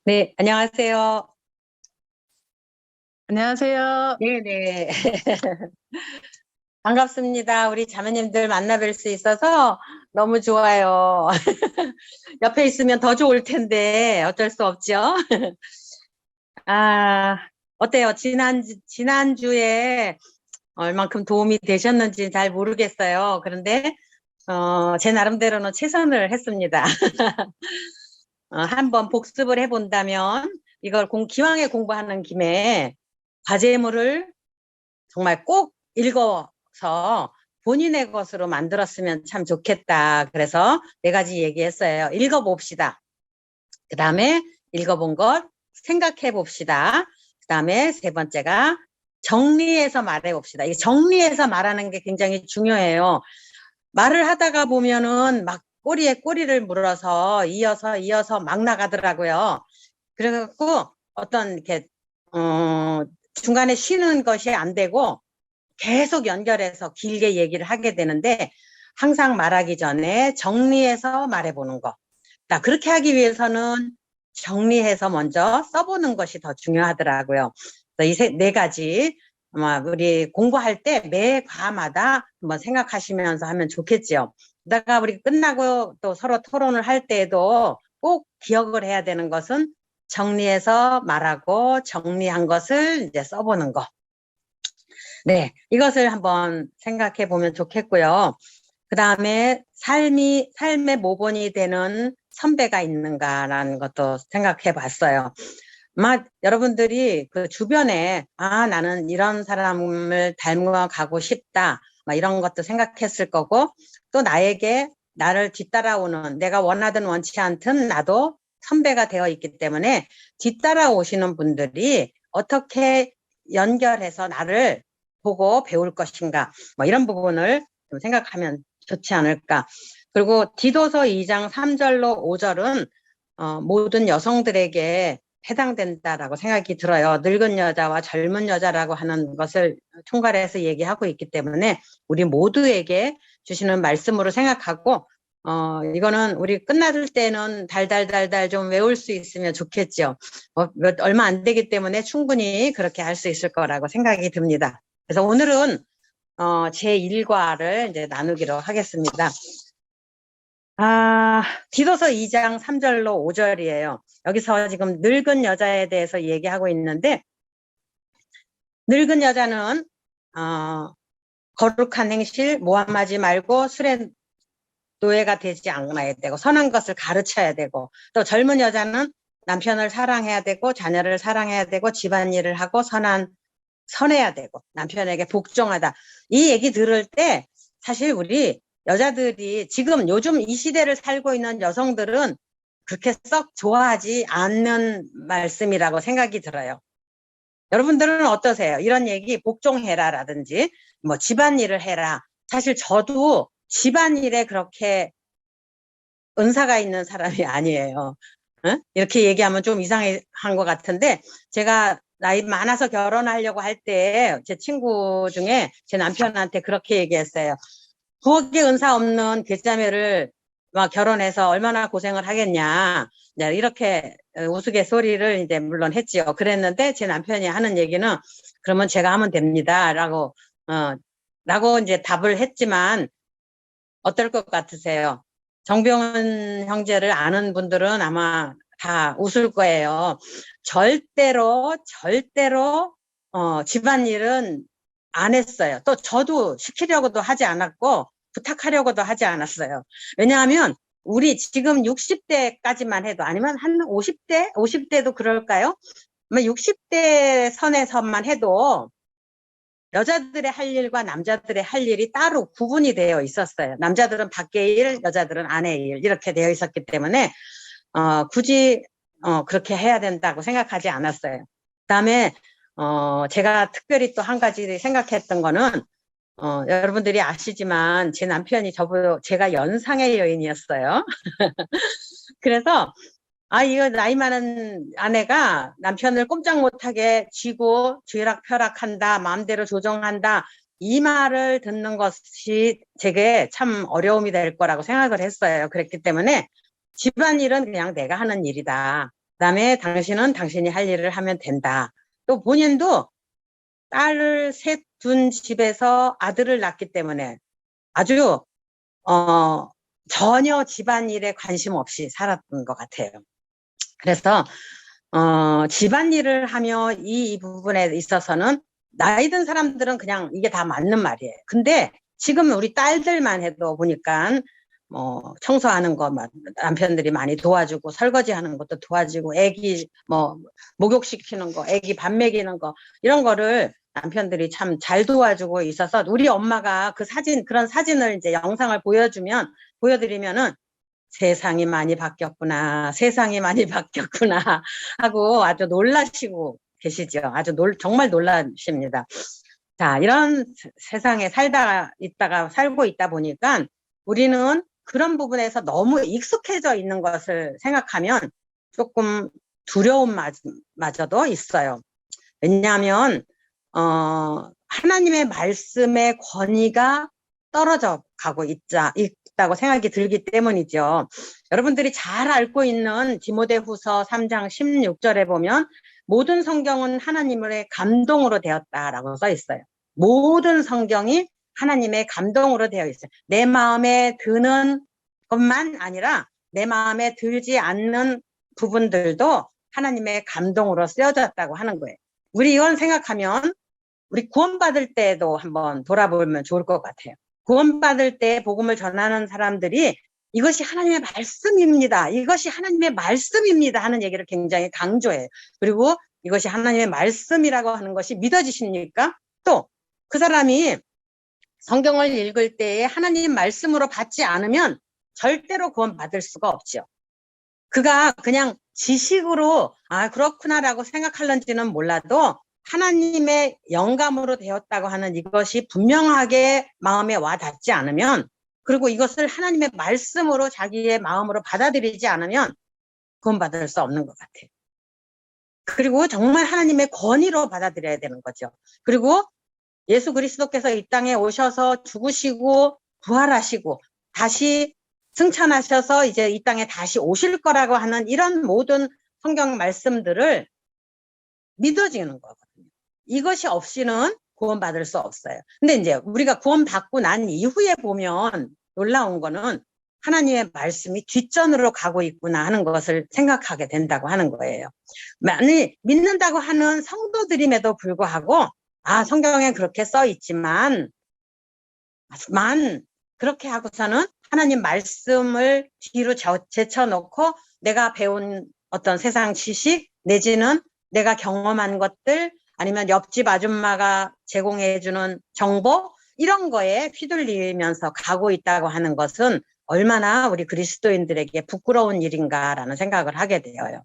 네, 안녕하세요. 안녕하세요. 네네. 반갑습니다. 우리 자매님들 만나 뵐 수 있어서 너무 좋아요. 옆에 있으면 더 좋을 텐데 어쩔 수 없죠. 아, 어때요? 지난주에 얼만큼 도움이 되셨는지 잘 모르겠어요. 그런데, 제 나름대로는 최선을 했습니다. 한번 복습을 해본다면 이걸 기왕에 공부하는 김에 과제물을 정말 꼭 읽어서 본인의 것으로 만들었으면 참 좋겠다. 그래서 네 가지 얘기했어요. 읽어봅시다. 그 다음에 읽어본 것 생각해 봅시다. 그 다음에 세 번째가 정리해서 말해 봅시다. 이 정리해서 말하는 게 굉장히 중요해요. 말을 하다가 보면은 막 꼬리에 꼬리를 물어서 이어서 막 나가더라고요. 그래갖고 어떤 이렇게 중간에 쉬는 것이 안 되고 계속 연결해서 길게 얘기를 하게 되는데 항상 말하기 전에 정리해서 말해보는 거. 그렇게 하기 위해서는 정리해서 먼저 써보는 것이 더 중요하더라고요. 이 네 가지 아마 우리 공부할 때 매 과마다 한번 생각하시면서 하면 좋겠죠. 그다가 우리 끝나고 또 서로 토론을 할 때에도 꼭 기억을 해야 되는 것은 정리해서 말하고 정리한 것을 이제 써보는 거. 네, 이것을 한번 생각해 보면 좋겠고요. 그 다음에 삶의 모본이 되는 선배가 있는가라는 것도 생각해 봤어요. 여러분들이 그 주변에, 나는 이런 사람을 닮아가고 싶다. 이런 것도 생각했을 거고, 또 나를 뒤따라오는, 내가 원하든 원치 않든 나도 선배가 되어 있기 때문에 뒤따라오시는 분들이 어떻게 연결해서 나를 보고 배울 것인가, 이런 부분을 좀 생각하면 좋지 않을까. 그리고 디도서 2장 3절로 5절은 모든 여성들에게 해당된다라고 생각이 들어요. 늙은 여자와 젊은 여자라고 하는 것을 총괄해서 얘기하고 있기 때문에 우리 모두에게 주시는 말씀으로 생각하고, 이거는 우리 끝날 때는 달달달달 좀 외울 수 있으면 좋겠죠. 얼마 안 되기 때문에 충분히 그렇게 할 수 있을 거라고 생각이 듭니다. 그래서 오늘은 제 1과를 이제 나누기로 하겠습니다. 디도서 2장 3절로 5절이에요. 여기서 지금 늙은 여자에 대해서 얘기하고 있는데, 늙은 여자는 거룩한 행실 모함하지 말고 술에 노예가 되지 않아야 되고 선한 것을 가르쳐야 되고, 또 젊은 여자는 남편을 사랑해야 되고 자녀를 사랑해야 되고 집안일을 하고 선해야 되고 남편에게 복종하다. 이 얘기 들을 때 사실 우리 여자들이 지금 요즘 이 시대를 살고 있는 여성들은 그렇게 썩 좋아하지 않는 말씀이라고 생각이 들어요. 여러분들은 어떠세요? 이런 얘기 복종해라 라든지 집안일을 해라. 사실 저도 집안일에 그렇게 은사가 있는 사람이 아니에요. 응? 이렇게 얘기하면 좀 이상한 것 같은데, 제가 나이 많아서 결혼하려고 할 때 제 친구 중에 제 남편한테 그렇게 얘기했어요. 부엌에 은사 없는 괴짜매를 막 결혼해서 얼마나 고생을 하겠냐. 이렇게 우스갯소리를 이제 물론 했지요. 그랬는데 제 남편이 하는 얘기는 그러면 제가 하면 됩니다. 라고 이제 답을 했지만 어떨 것 같으세요? 정병훈 형제를 아는 분들은 아마 다 웃을 거예요. 절대로 집안일은 안 했어요. 또 저도 시키려고도 하지 않았고 부탁하려고도 하지 않았어요. 왜냐하면 우리 지금 60대까지만 해도, 아니면 한 50대도 그럴까요? 60대 선에서만 해도 여자들의 할 일과 남자들의 할 일이 따로 구분이 되어 있었어요. 남자들은 밖의 일, 여자들은 안의 일, 이렇게 되어 있었기 때문에 굳이 그렇게 해야 된다고 생각하지 않았어요. 그다음에 제가 특별히 또 한 가지 생각했던 거는, 여러분들이 아시지만 제 남편이 제가 연상의 여인이었어요. 그래서 이거 나이 많은 아내가 남편을 꼼짝 못하게 쥐고 쥐락펴락한다, 마음대로 조정한다, 이 말을 듣는 것이 제게 참 어려움이 될 거라고 생각을 했어요. 그랬기 때문에 집안일은 그냥 내가 하는 일이다. 그다음에 당신은 당신이 할 일을 하면 된다. 또 본인도 딸을 셋 둔 집에서 아들을 낳기 때문에 아주 전혀 집안일에 관심 없이 살았던 것 같아요. 그래서 집안일을 하며 이 부분에 있어서는 나이 든 사람들은 그냥 이게 다 맞는 말이에요. 근데 지금 우리 딸들만 해도 보니까 청소하는 거 남편들이 많이 도와주고 설거지하는 것도 도와주고 애기 목욕시키는 거, 애기 밥 먹이는 거 이런 거를 남편들이 참 잘 도와주고 있어서 우리 엄마가 그런 사진을 이제 영상을 보여드리면은 세상이 많이 바뀌었구나, 세상이 많이 바뀌었구나 하고 아주 놀라시고 계시죠. 정말 놀라십니다. 자, 이런 세상에 살고 있다 보니까 우리는 그런 부분에서 너무 익숙해져 있는 것을 생각하면 조금 두려움마저도 있어요. 왜냐하면 하나님의 말씀의 권위가 떨어져 가고 있다고 생각이 들기 때문이죠. 여러분들이 잘 알고 있는 디모데후서 3장 16절에 보면 모든 성경은 하나님의 감동으로 되었다라고 써 있어요. 모든 성경이 하나님의 감동으로 되어 있어요. 내 마음에 드는 것만 아니라 내 마음에 들지 않는 부분들도 하나님의 감동으로 쓰여졌다고 하는 거예요. 우리 이건 생각하면 우리 구원받을 때도 한번 돌아보면 좋을 것 같아요. 구원받을 때 복음을 전하는 사람들이 이것이 하나님의 말씀입니다. 이것이 하나님의 말씀입니다 하는 얘기를 굉장히 강조해요. 그리고 이것이 하나님의 말씀이라고 하는 것이 믿어지십니까? 또 그 사람이 성경을 읽을 때에 하나님 말씀으로 받지 않으면 절대로 구원받을 수가 없죠. 그가 그냥 지식으로 그렇구나라고 생각할런지는 몰라도 하나님의 영감으로 되었다고 하는 이것이 분명하게 마음에 와 닿지 않으면, 그리고 이것을 하나님의 말씀으로 자기의 마음으로 받아들이지 않으면 구원받을 수 없는 것 같아요. 그리고 정말 하나님의 권위로 받아들여야 되는 거죠. 그리고 예수 그리스도께서 이 땅에 오셔서 죽으시고 부활하시고 다시 승천하셔서 이제 이 땅에 다시 오실 거라고 하는 이런 모든 성경 말씀들을 믿어지는 거거든요. 이것이 없이는 구원받을 수 없어요. 근데 이제 우리가 구원받고 난 이후에 보면 놀라운 거는 하나님의 말씀이 뒷전으로 가고 있구나 하는 것을 생각하게 된다고 하는 거예요. 많이 믿는다고 하는 성도들임에도 불구하고 성경에 그렇게 써 있지만 그렇게 하고서는 하나님 말씀을 뒤로 제쳐놓고 내가 배운 어떤 세상 지식 내지는 내가 경험한 것들 아니면 옆집 아줌마가 제공해주는 정보 이런 거에 휘둘리면서 가고 있다고 하는 것은 얼마나 우리 그리스도인들에게 부끄러운 일인가라는 생각을 하게 되어요.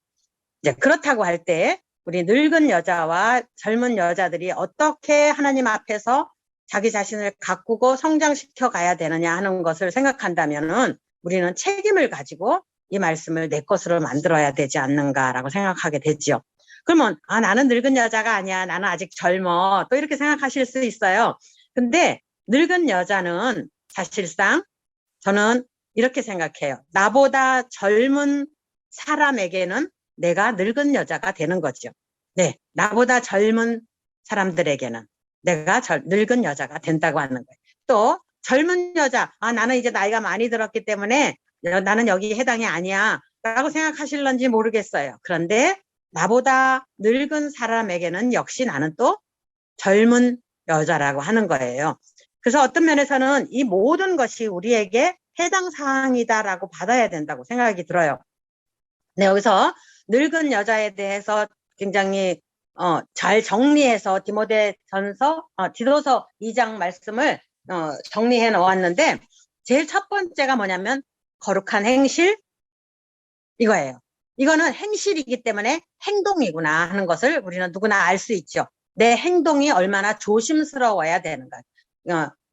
이제 그렇다고 할 때 우리 늙은 여자와 젊은 여자들이 어떻게 하나님 앞에서 자기 자신을 가꾸고 성장시켜 가야 되느냐 하는 것을 생각한다면은 우리는 책임을 가지고 이 말씀을 내 것으로 만들어야 되지 않는가라고 생각하게 되죠. 그러면 나는 늙은 여자가 아니야, 나는 아직 젊어, 또 이렇게 생각하실 수 있어요. 근데 늙은 여자는 사실상 저는 이렇게 생각해요. 나보다 젊은 사람에게는 내가 늙은 여자가 되는 거죠. 네, 나보다 젊은 사람들에게는 내가 늙은 여자가 된다고 하는 거예요. 또 젊은 여자, 나는 이제 나이가 많이 들었기 때문에 나는 여기 해당이 아니야 라고 생각하실런지 모르겠어요. 그런데 나보다 늙은 사람에게는 역시 나는 또 젊은 여자라고 하는 거예요. 그래서 어떤 면에서는 이 모든 것이 우리에게 해당 사항이다라고 받아야 된다고 생각이 들어요. 네, 여기서 늙은 여자에 대해서 굉장히 잘 정리해서 디도서 2장 말씀을 정리해 놓았는데 제일 첫 번째가 뭐냐면 거룩한 행실 이거예요. 이거는 행실이기 때문에 행동이구나 하는 것을 우리는 누구나 알 수 있죠. 내 행동이 얼마나 조심스러워야 되는가.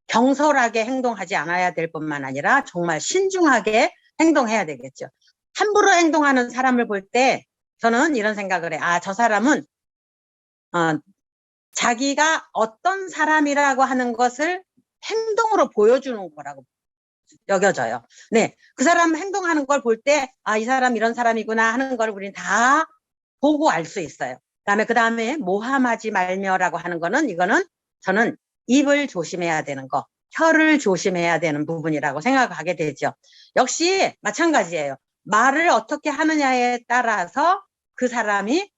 경솔하게 행동하지 않아야 될 뿐만 아니라 정말 신중하게 행동해야 되겠죠. 함부로 행동하는 사람을 볼 때 저는 이런 생각을 해. 저 사람은 자기가 어떤 사람이라고 하는 것을 행동으로 보여주는 거라고 여겨져요. 네. 그 사람 행동하는 걸 볼 때, 아, 이 사람 이런 사람이구나 하는 걸 우리는 다 보고 알 수 있어요. 그 다음에 모함하지 말며라고 하는 거는, 이거는 저는 입을 조심해야 되는 거, 혀를 조심해야 되는 부분이라고 생각하게 되죠. 역시 마찬가지예요. 말을 어떻게 하느냐에 따라서 그 사람이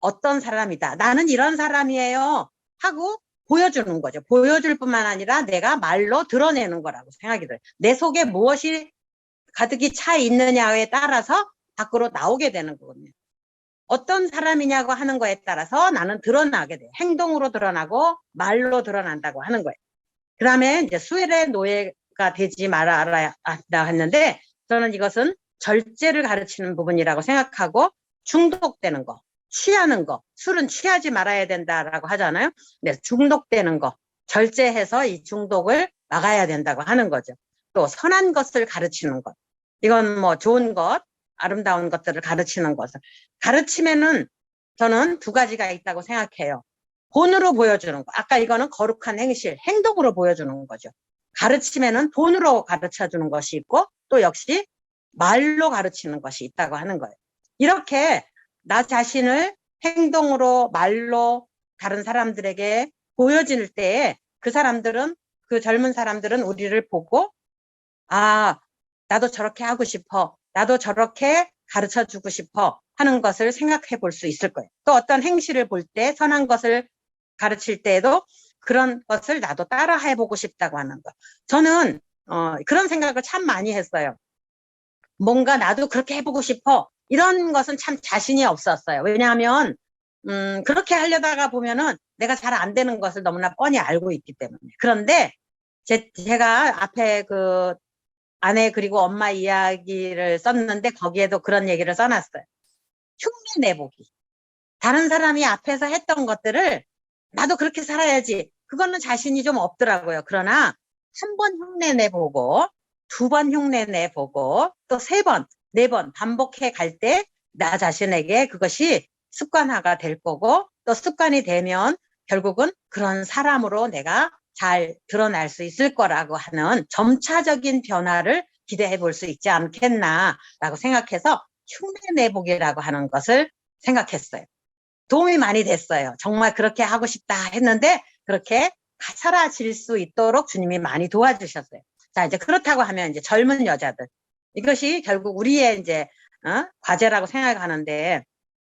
어떤 사람이다. 나는 이런 사람이에요. 하고 보여주는 거죠. 보여줄 뿐만 아니라 내가 말로 드러내는 거라고 생각이 들어요. 내 속에 무엇이 가득히 차 있느냐에 따라서 밖으로 나오게 되는 거거든요. 어떤 사람이냐고 하는 거에 따라서 나는 드러나게 돼요. 행동으로 드러나고 말로 드러난다고 하는 거예요. 그 다음에 이제 수일의 노예가 되지 말아야 한다 했는데, 저는 이것은 절제를 가르치는 부분이라고 생각하고, 중독되는 거, 취하는 거, 술은 취하지 말아야 된다라고 하잖아요. 네, 중독되는 거, 절제해서 이 중독을 막아야 된다고 하는 거죠. 또 선한 것을 가르치는 것, 이건 뭐 좋은 것, 아름다운 것들을 가르치는 것을. 가르침에는 저는 두 가지가 있다고 생각해요. 본으로 보여주는 거. 아까 이거는 거룩한 행실, 행동으로 보여주는 거죠. 가르침에는 본으로 가르쳐 주는 것이 있고, 또 역시 말로 가르치는 것이 있다고 하는 거예요. 이렇게 나 자신을 행동으로, 말로 다른 사람들에게 보여질 때에 그 사람들은, 그 젊은 사람들은 우리를 보고, 아, 나도 저렇게 하고 싶어. 나도 저렇게 가르쳐 주고 싶어 하는 것을 생각해 볼 수 있을 거예요. 또 어떤 행실을 볼 때, 선한 것을 가르칠 때에도 그런 것을 나도 따라 해보고 싶다고 하는 거. 저는 그런 생각을 참 많이 했어요. 뭔가 나도 그렇게 해보고 싶어. 이런 것은 참 자신이 없었어요. 왜냐하면 그렇게 하려다가 보면은 내가 잘 안 되는 것을 너무나 뻔히 알고 있기 때문에. 그런데 제가 앞에 그 아내 그리고 엄마 이야기를 썼는데 거기에도 그런 얘기를 써놨어요. 흉내 내보기. 다른 사람이 앞에서 했던 것들을 나도 그렇게 살아야지. 그거는 자신이 좀 없더라고요. 그러나 한 번 흉내 내보고, 두 번 흉내 내보고, 또 세 번, 네 번 반복해 갈 때 나 자신에게 그것이 습관화가 될 거고, 또 습관이 되면 결국은 그런 사람으로 내가 잘 드러날 수 있을 거라고 하는 점차적인 변화를 기대해 볼 수 있지 않겠나라고 생각해서 흉내 내보기라고 하는 것을 생각했어요. 도움이 많이 됐어요. 정말 그렇게 하고 싶다 했는데 그렇게 사라질 수 있도록 주님이 많이 도와주셨어요. 자, 이제 그렇다고 하면 이제 젊은 여자들. 이것이 결국 우리의 이제 과제라고 생각하는데,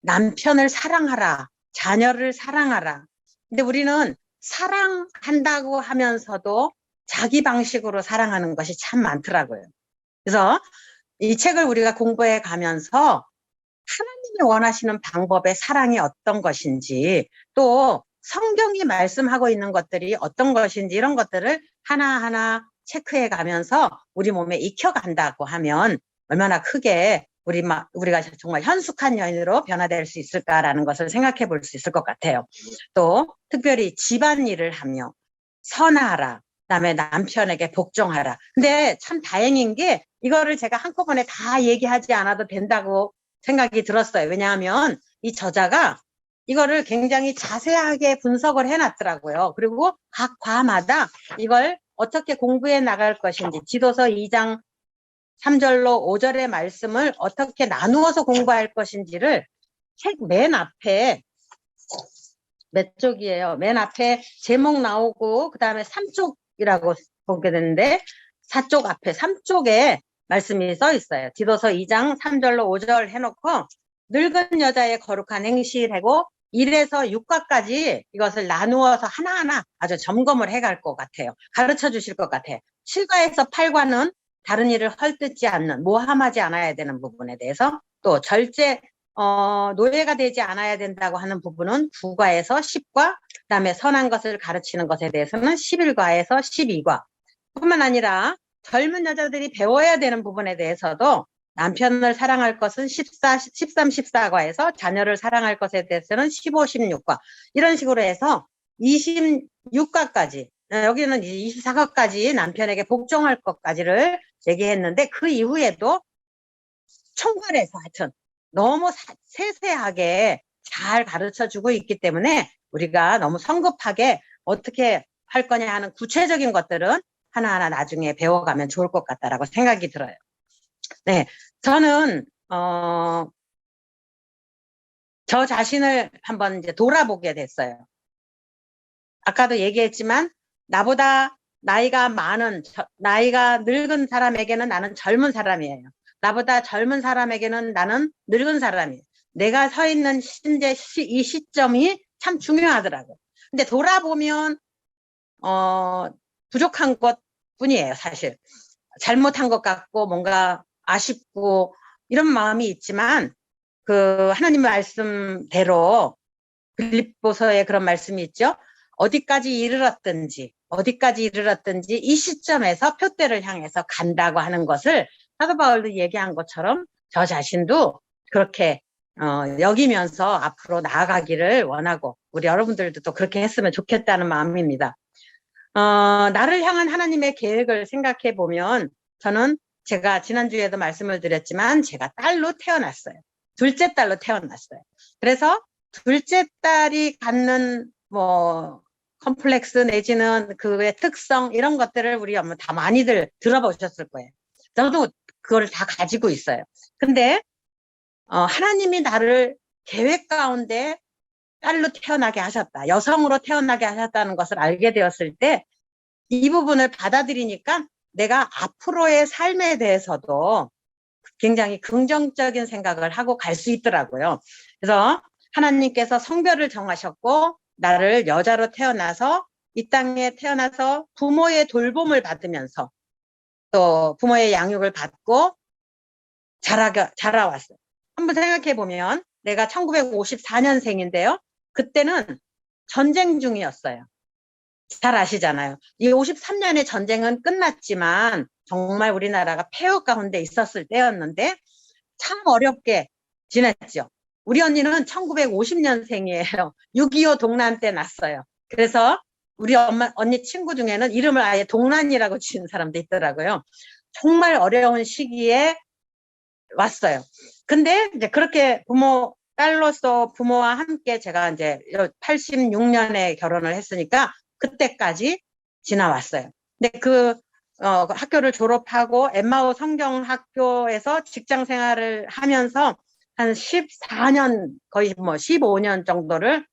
남편을 사랑하라, 자녀를 사랑하라. 근데 우리는 사랑한다고 하면서도 자기 방식으로 사랑하는 것이 참 많더라고요. 그래서 이 책을 우리가 공부해 가면서 하나님이 원하시는 방법의 사랑이 어떤 것인지, 또 성경이 말씀하고 있는 것들이 어떤 것인지, 이런 것들을 하나하나 체크해 가면서 우리 몸에 익혀간다고 하면 얼마나 크게 우리가 정말 현숙한 여인으로 변화될 수 있을까라는 것을 생각해 볼 수 있을 것 같아요. 또 특별히 집안일을 하며 선하라, 그다음에 남편에게 복종하라. 근데 참 다행인 게 이거를 제가 한꺼번에 다 얘기하지 않아도 된다고 생각이 들었어요. 왜냐하면 이 저자가 이거를 굉장히 자세하게 분석을 해놨더라고요. 그리고 각 과마다 이걸 어떻게 공부해 나갈 것인지, 지도서 2장 3절로 5절의 말씀을 어떻게 나누어서 공부할 것인지를 책 맨 앞에, 몇 쪽이에요? 맨 앞에 제목 나오고 그 다음에 3쪽이라고 보게 되는데 4쪽 앞에 3쪽에 말씀이 써 있어요. 지도서 2장 3절로 5절 해놓고 늙은 여자의 거룩한 행실하고 1에서 6과까지 이것을 나누어서 하나하나 아주 점검을 해갈 것 같아요. 가르쳐 주실 것 같아요. 7과에서 8과는 다른 일을 헐뜯지 않는, 모함하지 않아야 되는 부분에 대해서, 또 절제 노예가 되지 않아야 된다고 하는 부분은 9과에서 10과, 그다음에 선한 것을 가르치는 것에 대해서는 11과에서 12과. 뿐만 아니라 젊은 여자들이 배워야 되는 부분에 대해서도 남편을 사랑할 것은 13, 14과에서 자녀를 사랑할 것에 대해서는 15, 16과, 이런 식으로 해서 26과까지, 여기는 24과까지 남편에게 복종할 것까지를 얘기했는데, 그 이후에도 총괄해서 하여튼 너무 세세하게 잘 가르쳐주고 있기 때문에 우리가 너무 성급하게 어떻게 할 거냐 하는 구체적인 것들은 하나하나 나중에 배워가면 좋을 것 같다라고 생각이 들어요. 네, 저는 저 자신을 한번 이제 돌아보게 됐어요. 아까도 얘기했지만 나보다 나이가 늙은 사람에게는 나는 젊은 사람이에요. 나보다 젊은 사람에게는 나는 늙은 사람이에요. 내가 서 있는 현재 이 시점이 참 중요하더라고요. 근데 돌아보면 부족한 것 뿐이에요, 사실. 잘못한 것 같고 뭔가 아쉽고 이런 마음이 있지만 그 하나님 말씀대로 빌립보서에 그런 말씀이 있죠. 어디까지 이르렀든지 이 시점에서 표대를 향해서 간다고 하는 것을 사도 바울도 얘기한 것처럼 저 자신도 그렇게 여기면서 앞으로 나아가기를 원하고 우리 여러분들도 또 그렇게 했으면 좋겠다는 마음입니다. 나를 향한 하나님의 계획을 생각해 보면 저는 제가 지난주에도 말씀을 드렸지만 제가 딸로 태어났어요. 둘째 딸로 태어났어요. 그래서 둘째 딸이 갖는 컴플렉스 내지는 그의 특성 이런 것들을 우리 엄마 다 많이들 들어보셨을 거예요. 저도 그걸 다 가지고 있어요. 근데 하나님이 나를 계획 가운데 딸로 태어나게 하셨다. 여성으로 태어나게 하셨다는 것을 알게 되었을 때 이 부분을 받아들이니까 내가 앞으로의 삶에 대해서도 굉장히 긍정적인 생각을 하고 갈 수 있더라고요. 그래서 하나님께서 성별을 정하셨고 나를 여자로 태어나서 이 땅에 태어나서 부모의 돌봄을 받으면서 또 부모의 양육을 받고 자라왔어요. 한번 생각해 보면 내가 1954년생인데요. 그때는 전쟁 중이었어요. 잘 아시잖아요. 이 53년의 전쟁은 끝났지만 정말 우리나라가 폐허 가운데 있었을 때였는데 참 어렵게 지냈죠. 우리 언니는 1950년생이에요. 6.25 동란 때 났어요. 그래서 우리 언니 친구 중에는 이름을 아예 동란이라고 지은 사람도 있더라고요. 정말 어려운 시기에 왔어요. 근데 이제 그렇게 딸로서 부모와 함께 제가 이제 86년에 결혼을 했으니까 그때까지 지나왔어요. 근데 학교를 졸업하고 엠마오 성경학교에서 직장 생활을 하면서 한 14년, 거의 15년 정도를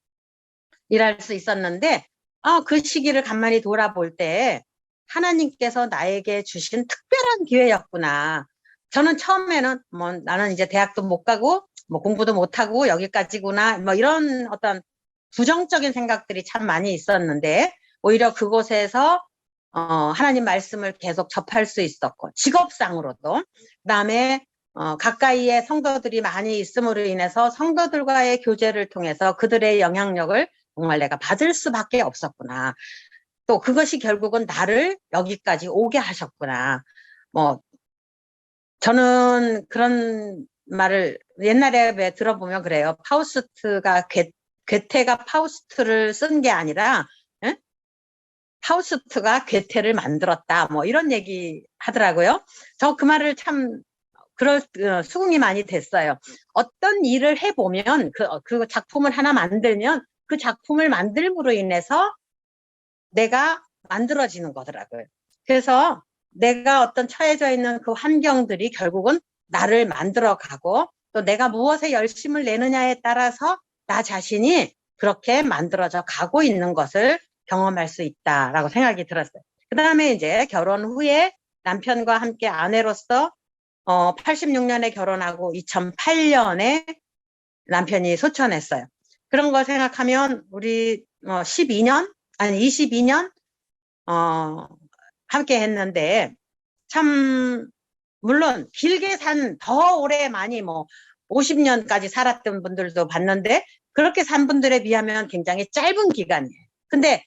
일할 수 있었는데, 그 시기를 간만히 돌아볼 때 하나님께서 나에게 주신 특별한 기회였구나. 저는 처음에는 나는 이제 대학도 못 가고 공부도 못 하고 여기까지구나 이런 어떤 부정적인 생각들이 참 많이 있었는데 오히려 그곳에서 하나님 말씀을 계속 접할 수 있었고 직업상으로도 그다음에 가까이에 성도들이 많이 있음으로 인해서 성도들과의 교제를 통해서 그들의 영향력을 정말 내가 받을 수밖에 없었구나. 또 그것이 결국은 나를 여기까지 오게 하셨구나. 저는 그런 말을 옛날에 왜 들어보면 그래요. 괴테가 파우스트를 쓴 게 아니라 파우스트가 괴테를 만들었다. 이런 얘기 하더라고요. 저 그 말을 참 수긍이 많이 됐어요. 어떤 일을 해보면 그 작품을 하나 만들면 그 작품을 만들므로 인해서 내가 만들어지는 거더라고요. 그래서 내가 어떤 처해져 있는 그 환경들이 결국은 나를 만들어가고 또 내가 무엇에 열심을 내느냐에 따라서 나 자신이 그렇게 만들어져 가고 있는 것을 경험할 수 있다라고 생각이 들었어요. 그 다음에 이제 결혼 후에 남편과 함께 아내로서 86년에 결혼하고 2008년에 남편이 소천했어요. 그런 거 생각하면 우리 22년 함께 했는데 참 물론 길게 더 오래 많이 50년까지 살았던 분들도 봤는데 그렇게 산 분들에 비하면 굉장히 짧은 기간이에요. 근데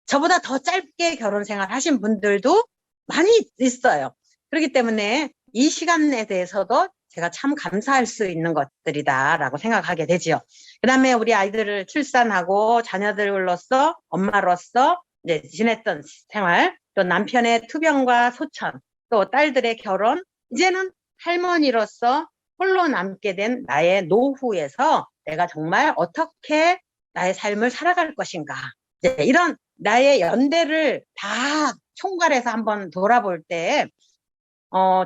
저보다 더 짧게 결혼 생활 하신 분들도 많이 있어요. 그렇기 때문에 이 시간에 대해서도 제가 참 감사할 수 있는 것들이다라고 생각하게 되지요. 그 다음에 우리 아이들을 출산하고 자녀들로서 엄마로서 이제 지냈던 생활, 또 남편의 투병과 소천, 또 딸들의 결혼, 이제는 할머니로서 홀로 남게 된 나의 노후에서 내가 정말 어떻게 나의 삶을 살아갈 것인가. 이런 나의 연대를 다 총괄해서 한번 돌아볼 때,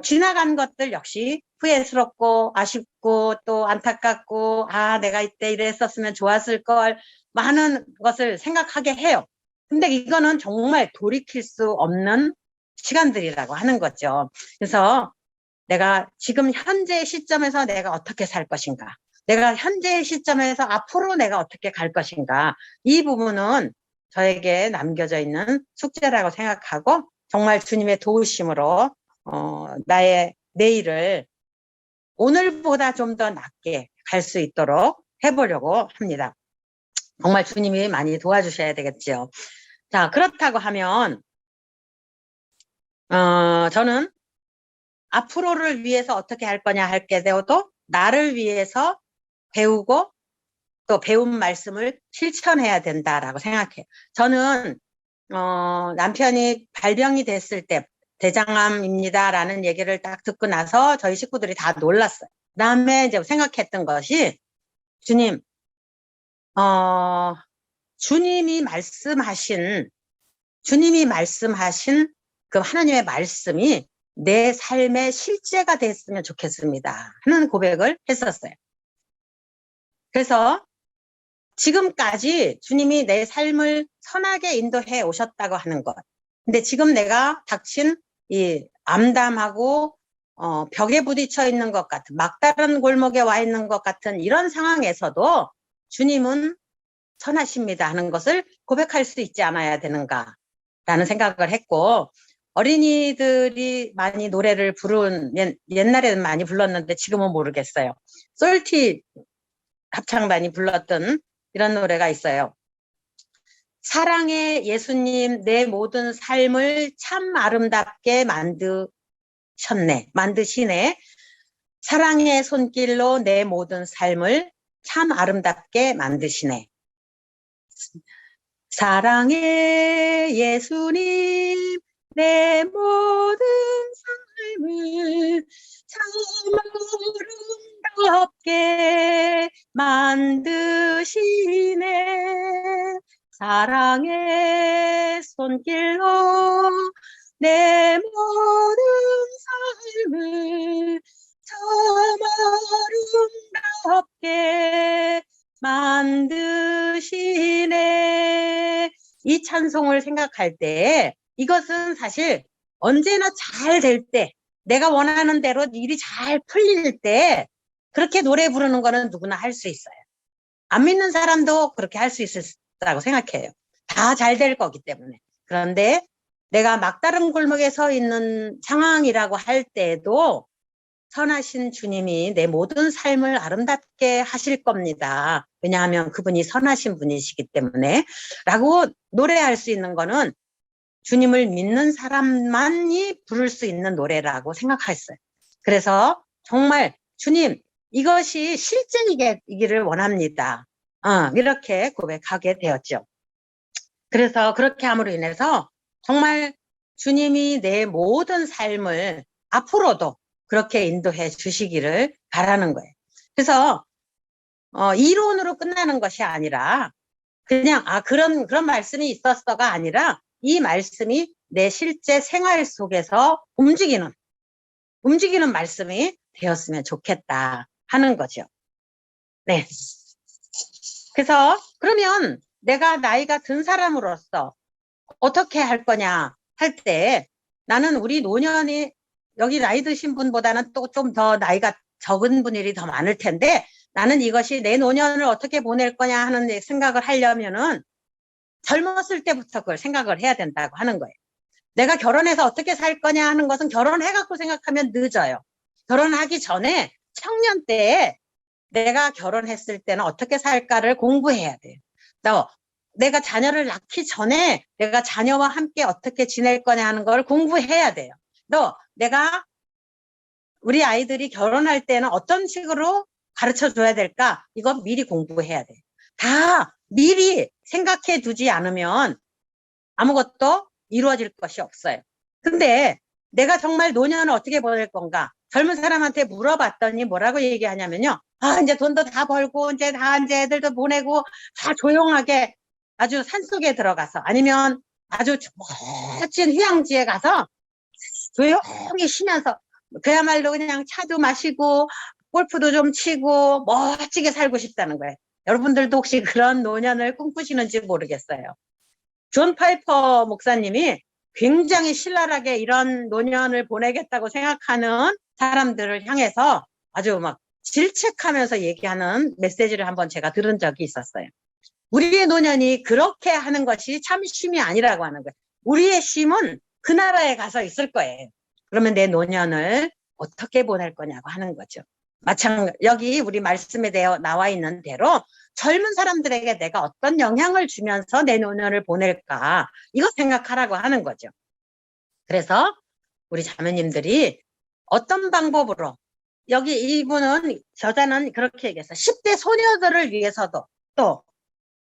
지나간 것들 역시 후회스럽고 아쉽고 또 안타깝고, 아, 내가 이때 이랬었으면 좋았을 걸, 많은 것을 생각하게 해요. 근데 이거는 정말 돌이킬 수 없는 시간들이라고 하는 거죠. 그래서 내가 지금 현재 시점에서 내가 어떻게 살 것인가, 내가 현재 시점에서 앞으로 내가 어떻게 갈 것인가, 이 부분은 저에게 남겨져 있는 숙제라고 생각하고, 정말 주님의 도우심으로 나의 내일을 오늘보다 좀 더 낫게 갈 수 있도록 해보려고 합니다. 정말 주님이 많이 도와주셔야 되겠죠. 자, 그렇다고 하면 저는 앞으로를 위해서 어떻게 할 거냐 할 게 되어도, 나를 위해서 배우고 또 배운 말씀을 실천해야 된다라고 생각해요. 저는 남편이 발병이 됐을 때 대장암입니다라는 얘기를 딱 듣고 나서 저희 식구들이 다 놀랐어요. 그다음에 이제 생각했던 것이, 주님, 주님이 말씀하신 그 하나님의 말씀이 내 삶의 실제가 됐으면 좋겠습니다 하는 고백을 했었어요. 그래서 지금까지 주님이 내 삶을 선하게 인도해 오셨다고 하는 것, 근데 지금 내가 닥친 이 암담하고 벽에 부딪혀 있는 것 같은, 막다른 골목에 와 있는 것 같은 이런 상황에서도 주님은 선하십니다 하는 것을 고백할 수 있지 않아야 되는가라는 생각을 했고, 어린이들이 많이 노래를 부른, 옛날에는 많이 불렀는데 지금은 모르겠어요. 솔티 합창단이 불렀던 이런 노래가 있어요. 사랑의 예수님, 내 모든 삶을 참 아름답게 만드시네. 사랑의 손길로 내 모든 삶을 참 아름답게 만드시네. 사랑의 예수님, 내 모든 삶을 참 아름답게 만드시네. 사랑의 손길로 내 모든 삶을 참 아름답게 만드시네. 이 찬송을 생각할 때, 이것은 사실 언제나 잘 될 때, 내가 원하는 대로 일이 잘 풀릴 때 그렇게 노래 부르는 거는 누구나 할 수 있어요. 안 믿는 사람도 그렇게 할 수 있다고 생각해요. 다 잘 될 거기 때문에. 그런데 내가 막다른 골목에 서 있는 상황이라고 할 때에도 선하신 주님이 내 모든 삶을 아름답게 하실 겁니다. 왜냐하면 그분이 선하신 분이시기 때문에 라고 노래할 수 있는 거는 주님을 믿는 사람만이 부를 수 있는 노래라고 생각했어요. 그래서 정말 주님, 이것이 실제이기를 원합니다. 이렇게 고백하게 되었죠. 그래서 그렇게 함으로 인해서 정말 주님이 내 모든 삶을 앞으로도 그렇게 인도해 주시기를 바라는 거예요. 그래서 이론으로 끝나는 것이 아니라, 그냥 그런 말씀이 있었어가 아니라, 이 말씀이 내 실제 생활 속에서 움직이는 말씀이 되었으면 좋겠다 하는 거죠. 네. 그래서 그러면 내가 나이가 든 사람으로서 어떻게 할 거냐 할 때, 나는 우리 노년이, 여기 나이 드신 분보다는 또 좀 더 나이가 적은 분들이 더 많을 텐데, 나는 이것이 내 노년을 어떻게 보낼 거냐 하는 생각을 하려면은 젊었을 때부터 그걸 생각을 해야 된다고 하는 거예요. 내가 결혼해서 어떻게 살 거냐 하는 것은 결혼해갖고 생각하면 늦어요. 결혼하기 전에 청년 때에 내가 결혼했을 때는 어떻게 살까를 공부해야 돼요. 또 내가 자녀를 낳기 전에 내가 자녀와 함께 어떻게 지낼 거냐 하는 걸 공부해야 돼요. 또 내가 우리 아이들이 결혼할 때는 어떤 식으로 가르쳐 줘야 될까, 이거 미리 공부해야 돼요. 다 미리 생각해 두지 않으면 아무것도 이루어질 것이 없어요. 근데 내가 정말 노년을 어떻게 보낼 건가, 젊은 사람한테 물어봤더니 뭐라고 얘기하냐면요, 이제 돈도 다 벌고 이제 애들도 보내고 다 조용하게 아주 산속에 들어가서, 아니면 아주 멋진 휴양지에 가서 조용히 쉬면서 그야말로 그냥 차도 마시고 골프도 좀 치고 멋지게 살고 싶다는 거예요. 여러분들도 혹시 그런 노년을 꿈꾸시는지 모르겠어요. 존 파이퍼 목사님이 굉장히 신랄하게 이런 노년을 보내겠다고 생각하는 사람들을 향해서 아주 막 질책하면서 얘기하는 메시지를 한번 제가 들은 적이 있었어요. 우리의 노년이 그렇게 하는 것이 참 쉼이 아니라고 하는 거예요. 우리의 쉼은 그 나라에 가서 있을 거예요. 그러면 내 노년을 어떻게 보낼 거냐고 하는 거죠. 여기 우리 말씀에 대해 나와 있는 대로 젊은 사람들에게 내가 어떤 영향을 주면서 내 노년을 보낼까, 이거 생각하라고 하는 거죠. 그래서 우리 자매님들이 어떤 방법으로, 여기 이분은, 저자는 그렇게 얘기했어요. 10대 소녀들을 위해서도, 또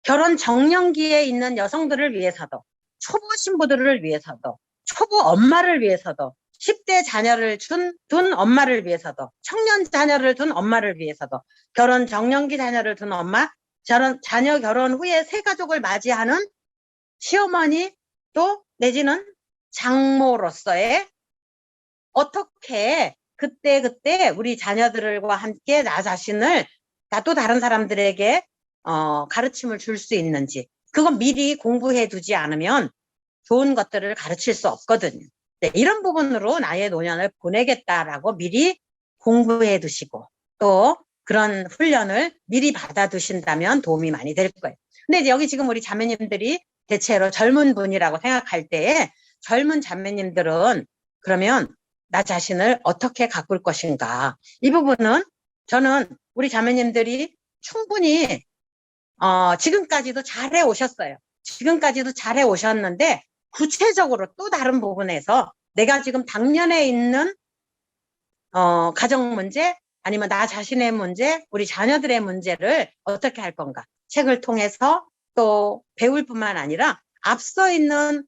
결혼 정년기에 있는 여성들을 위해서도, 초보 신부들을 위해서도, 초보 엄마를 위해서도, 10대 자녀를 둔 엄마를 위해서도, 청년 자녀를 둔 엄마를 위해서도, 결혼 정년기 자녀를 둔 엄마, 자녀 결혼 후에 새 가족을 맞이하는 시어머니, 또 내지는 장모로서의 어떻게 그때 우리 자녀들과 함께 나 자신을 또 다른 사람들에게 가르침을 줄 수 있는지, 그건 미리 공부해 두지 않으면 좋은 것들을 가르칠 수 없거든요. 네, 이런 부분으로 나의 노년을 보내겠다라고 미리 공부해 두시고 또 그런 훈련을 미리 받아 두신다면 도움이 많이 될 거예요. 근데 이제 여기 지금 우리 자매님들이 대체로 젊은 분이라고 생각할 때에, 젊은 자매님들은 그러면 나 자신을 어떻게 가꿀 것인가, 이 부분은 저는 우리 자매님들이 충분히 지금까지도 잘해 오셨어요. 지금까지도 잘해 오셨는데 구체적으로 또 다른 부분에서 내가 지금 당면에 있는 가정 문제, 아니면 나 자신의 문제, 우리 자녀들의 문제를 어떻게 할 건가, 책을 통해서 또 배울 뿐만 아니라 앞서 있는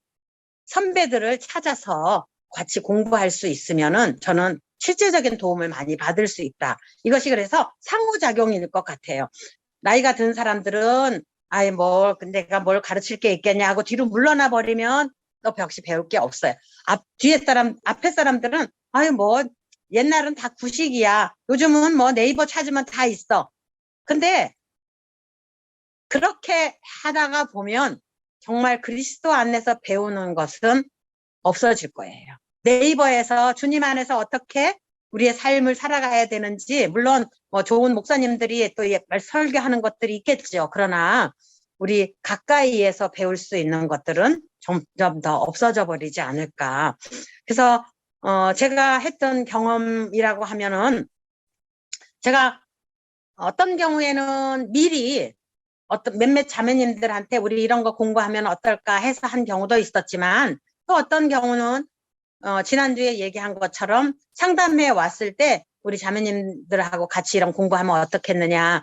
선배들을 찾아서 같이 공부할 수 있으면은 저는 실제적인 도움을 많이 받을 수 있다. 이것이 그래서 상호작용일 것 같아요. 나이가 든 사람들은 내가 뭘 가르칠 게 있겠냐 하고 뒤로 물러나 버리면 또 역시 배울 게 없어요. 앞에 사람들은 옛날은 다 구식이야, 요즘은 네이버 찾으면 다 있어. 근데 그렇게 하다가 보면 정말 그리스도 안에서 배우는 것은 없어질 거예요. 네이버에서 주님 안에서 어떻게 우리의 삶을 살아가야 되는지, 물론 좋은 목사님들이 또 설교하는 것들이 있겠죠. 그러나 우리 가까이에서 배울 수 있는 것들은 점점 더 없어져 버리지 않을까. 그래서 제가 했던 경험이라고 하면은, 제가 어떤 경우에는 미리 어떤 몇몇 자매님들한테 우리 이런 거 공부하면 어떨까 해서 한 경우도 있었지만, 또 어떤 경우는 지난주에 얘기한 것처럼 상담회 왔을 때 우리 자매님들하고 같이 이런 공부하면 어떻겠느냐,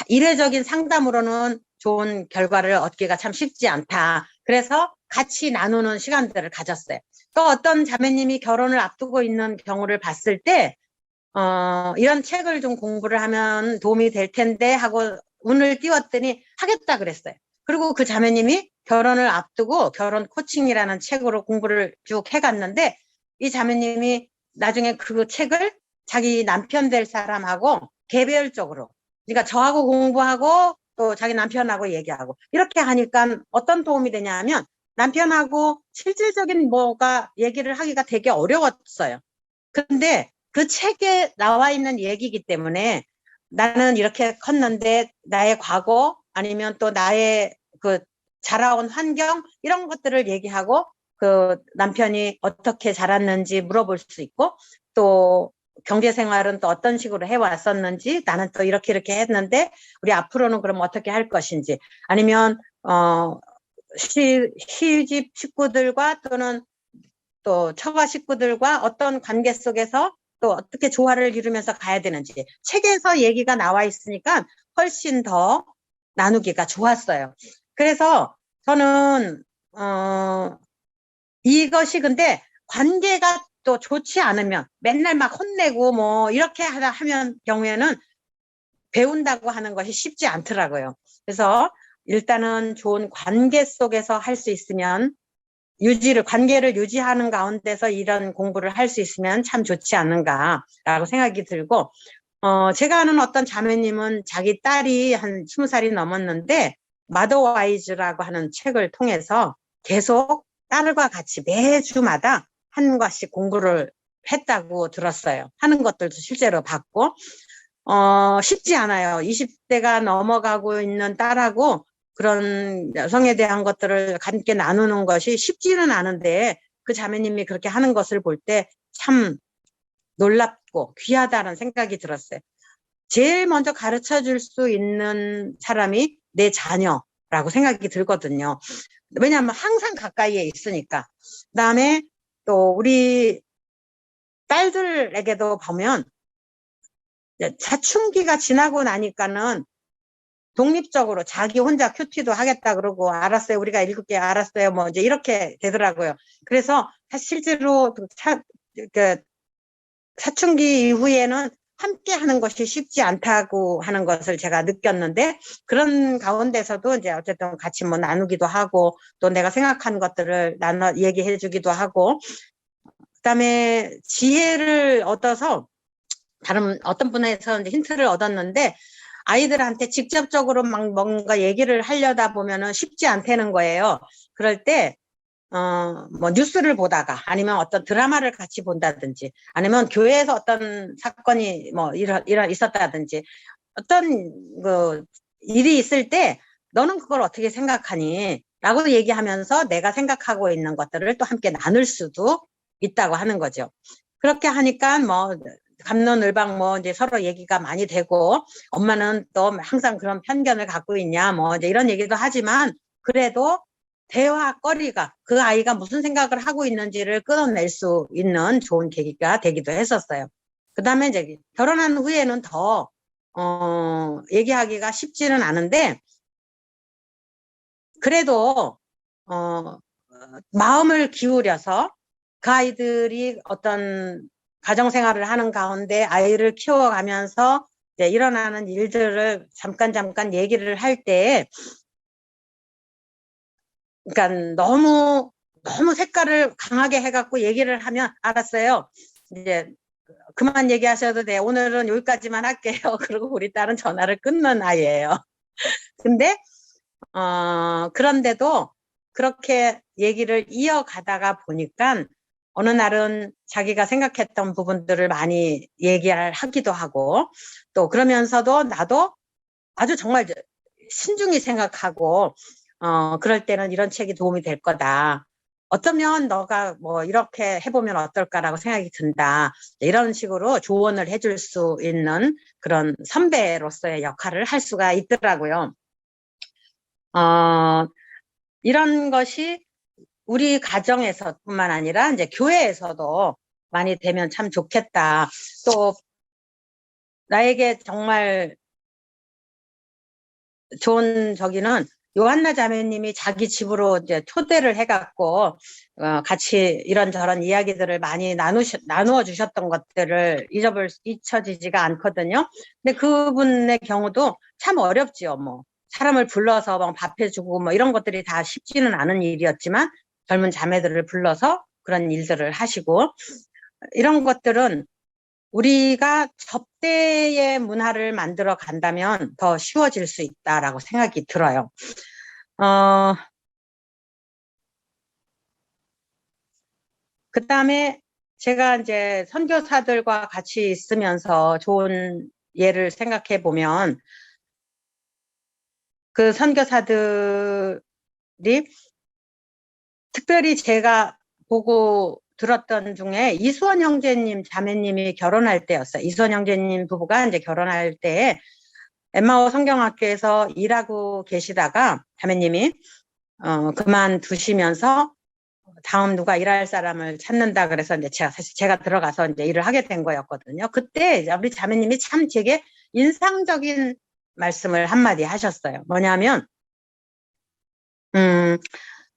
이례적인 상담으로는 좋은 결과를 얻기가 참 쉽지 않다. 그래서 같이 나누는 시간들을 가졌어요. 또 어떤 자매님이 결혼을 앞두고 있는 경우를 봤을 때 이런 책을 좀 공부를 하면 도움이 될 텐데 하고 운을 띄웠더니 하겠다 그랬어요. 그리고 그 자매님이 결혼을 앞두고 결혼 코칭이라는 책으로 공부를 쭉 해갔는데, 이 자매님이 나중에 그 책을 자기 남편 될 사람하고 개별적으로, 그러니까 저하고 공부하고 또 자기 남편하고 얘기하고 이렇게 하니까 어떤 도움이 되냐 하면, 남편하고 실질적인 뭐가 얘기를 하기가 되게 어려웠어요. 근데 그 책에 나와 있는 얘기이기 때문에 나는 이렇게 컸는데 나의 과거, 아니면 또 나의 그 자라온 환경, 이런 것들을 얘기하고 그 남편이 어떻게 자랐는지 물어볼 수 있고, 또 경제 생활은 또 어떤 식으로 해왔었는지, 나는 또 이렇게 했는데 우리 앞으로는 그럼 어떻게 할 것인지, 아니면 시집 식구들과 또는 또 처가 식구들과 어떤 관계 속에서 또 어떻게 조화를 이루면서 가야 되는지 책에서 얘기가 나와 있으니까 훨씬 더 나누기가 좋았어요. 그래서 저는 이것이, 근데 관계가 또 좋지 않으면 맨날 막 혼내고 이렇게 하면 경우에는 배운다고 하는 것이 쉽지 않더라고요. 그래서 일단은 좋은 관계 속에서 할 수 있으면 관계를 유지하는 가운데서 이런 공부를 할 수 있으면 참 좋지 않은가라고 생각이 들고, 제가 아는 어떤 자매님은 자기 딸이 한 20살이 넘었는데, 마더와이즈라고 하는 책을 통해서 계속 딸과 같이 매주마다 한 과씩 공부를 했다고 들었어요. 하는 것들도 실제로 봤고, 쉽지 않아요. 20대가 넘어가고 있는 딸하고 그런 여성에 대한 것들을 함께 나누는 것이 쉽지는 않은데, 그 자매님이 그렇게 하는 것을 볼 때 참 놀랍고 귀하다는 생각이 들었어요. 제일 먼저 가르쳐 줄 수 있는 사람이 내 자녀라고 생각이 들거든요. 왜냐하면 항상 가까이에 있으니까. 그다음에 또 우리 딸들에게도 보면 사춘기가 지나고 나니까는 독립적으로 자기 혼자 큐티도 하겠다 그러고, 알았어요, 우리가 읽을게, 알았어요, 뭐 이제 이렇게 되더라고요. 그래서 실제로 그 사춘기 이후에는 함께 하는 것이 쉽지 않다고 하는 것을 제가 느꼈는데, 그런 가운데서도 이제 어쨌든 같이 뭐 나누기도 하고, 또 내가 생각한 것들을 얘기해 주기도 하고, 그다음에 지혜를 얻어서 다른 어떤 분에서 이제 힌트를 얻었는데, 아이들한테 직접적으로 막 뭔가 얘기를 하려다 보면은 쉽지 않다는 거예요. 그럴 때, 뭐 뉴스를 보다가 아니면 어떤 드라마를 같이 본다든지, 아니면 교회에서 어떤 사건이 뭐 있었다든지, 어떤 그 일이 있을 때 너는 그걸 어떻게 생각하니? 라고 얘기하면서 내가 생각하고 있는 것들을 또 함께 나눌 수도 있다고 하는 거죠. 그렇게 하니까 뭐 갑론을박 뭐 이제 서로 얘기가 많이 되고, 엄마는 또 항상 그런 편견을 갖고 있냐 뭐 이제 이런 얘기도 하지만, 그래도 대화거리가, 그 아이가 무슨 생각을 하고 있는지를 끌어낼 수 있는 좋은 계기가 되기도 했었어요. 그 다음에 이제 결혼한 후에는 더 얘기하기가 쉽지는 않은데, 그래도 마음을 기울여서 그 아이들이 어떤 가정생활을 하는 가운데 아이를 키워가면서 이제 일어나는 일들을 잠깐 얘기를 할 때, 그러니까 너무 색깔을 강하게 해갖고 얘기를 하면, 알았어요, 이제 그만 얘기하셔도 돼, 오늘은 여기까지만 할게요. 그리고 우리 딸은 전화를 끊는 아이예요. 근데 그런데도 그렇게 얘기를 이어가다가 보니까 어느 날은 자기가 생각했던 부분들을 많이 얘기를 하기도 하고, 또 그러면서도 나도 아주 정말 신중히 생각하고, 그럴 때는 이런 책이 도움이 될 거다, 어쩌면 너가 뭐 이렇게 해보면 어떨까라고 생각이 든다, 이런 식으로 조언을 해줄 수 있는 그런 선배로서의 역할을 할 수가 있더라고요. 이런 것이 우리 가정에서뿐만 아니라 이제 교회에서도 많이 되면 참 좋겠다. 또 나에게 정말 좋은 저기는, 요한나 자매님이 자기 집으로 이제 초대를 해갖고 같이 이런저런 이야기들을 많이 나누어 주셨던 것들을 잊혀지지가 않거든요. 근데 그분의 경우도 참 어렵지요. 뭐 사람을 불러서 막 밥 해주고 뭐 이런 것들이 다 쉽지는 않은 일이었지만, 젊은 자매들을 불러서 그런 일들을 하시고, 이런 것들은 우리가 접대의 문화를 만들어 간다면 더 쉬워질 수 있다라고 생각이 들어요. 그 다음에 제가 이제 선교사들과 같이 있으면서 좋은 예를 생각해 보면, 그 선교사들이, 특별히 제가 보고 들었던 중에 이수원 형제님 자매님이 결혼할 때였어요. 이수원 형제님 부부가 이제 결혼할 때 엠마오 성경학교에서 일하고 계시다가 자매님이 그만두시면서 다음 누가 일할 사람을 찾는다 그래서 이제 사실 제가 들어가서 이제 일을 하게 된 거였거든요. 그때 우리 자매님이 참 되게 인상적인 말씀을 한마디 하셨어요. 뭐냐면,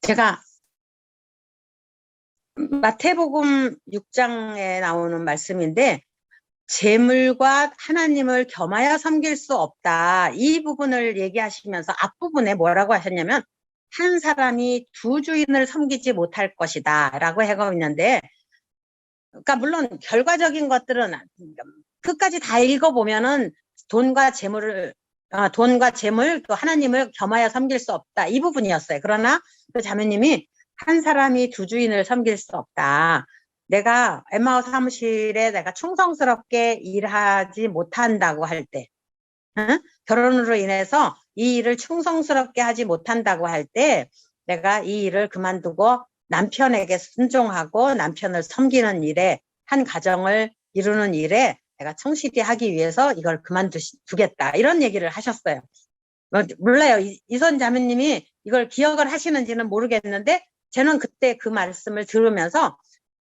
제가 마태복음 6장에 나오는 말씀인데, 재물과 하나님을 겸하여 섬길 수 없다. 이 부분을 얘기하시면서 앞부분에 뭐라고 하셨냐면 한 사람이 두 주인을 섬기지 못할 것이다 라고 하고 있는데, 그러니까 물론 결과적인 것들은 끝까지 다 읽어보면은 돈과 재물을 돈과 재물 또 하나님을 겸하여 섬길 수 없다 이 부분이었어요. 그러나 그 자매님이 한 사람이 두 주인을 섬길 수 없다. 내가 엠마오 사무실에 내가 충성스럽게 일하지 못한다고 할 때, 응? 결혼으로 인해서 이 일을 충성스럽게 하지 못한다고 할 때 내가 이 일을 그만두고 남편에게 순종하고 남편을 섬기는 일에, 한 가정을 이루는 일에 내가 충실히 하기 위해서 이걸 그만두겠다 이런 얘기를 하셨어요. 몰라요. 이선 자매님이 이걸 기억을 하시는지는 모르겠는데 저는 그때 그 말씀을 들으면서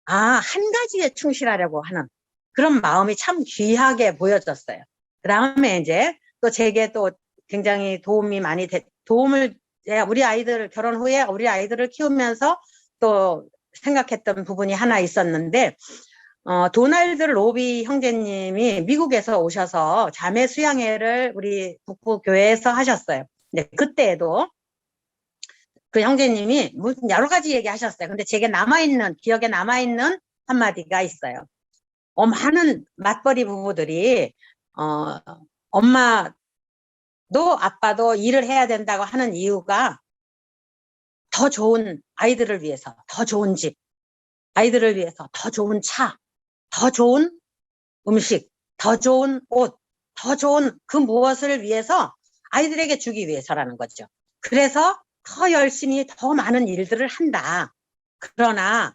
한 가지에 충실하려고 하는 그런 마음이 참 귀하게 보여졌어요. 그 다음에 이제 또 제게 또 굉장히 도움을 우리 아이들 결혼 후에 우리 아이들을 키우면서 또 생각했던 부분이 하나 있었는데, 도널드 로비 형제님이 미국에서 오셔서 자매 수양회를 우리 북부교회에서 하셨어요. 근데 그때에도 그 형제님이 무슨 여러 가지 얘기 하셨어요. 근데 제게 기억에 남아있는 한마디가 있어요. 많은 맞벌이 부부들이, 엄마도 아빠도 일을 해야 된다고 하는 이유가 더 좋은 아이들을 위해서, 더 좋은 집, 아이들을 위해서 더 좋은 차, 더 좋은 음식, 더 좋은 옷, 더 좋은 그 무엇을 위해서 아이들에게 주기 위해서라는 거죠. 그래서 더 열심히 더 많은 일들을 한다. 그러나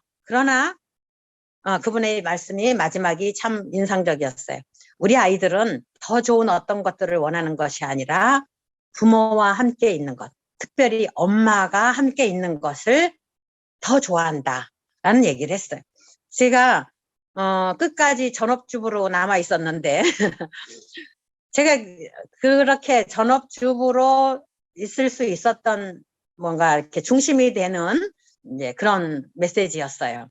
그분의 말씀이 마지막이 참 인상적이었어요. 우리 아이들은 더 좋은 어떤 것들을 원하는 것이 아니라 부모와 함께 있는 것, 특별히 엄마가 함께 있는 것을 더 좋아한다 라는 얘기를 했어요. 제가 끝까지 전업주부로 남아 있었는데 제가 그렇게 전업주부로 있을 수 있었던 뭔가 이렇게 중심이 되는 이제 그런 메시지였어요.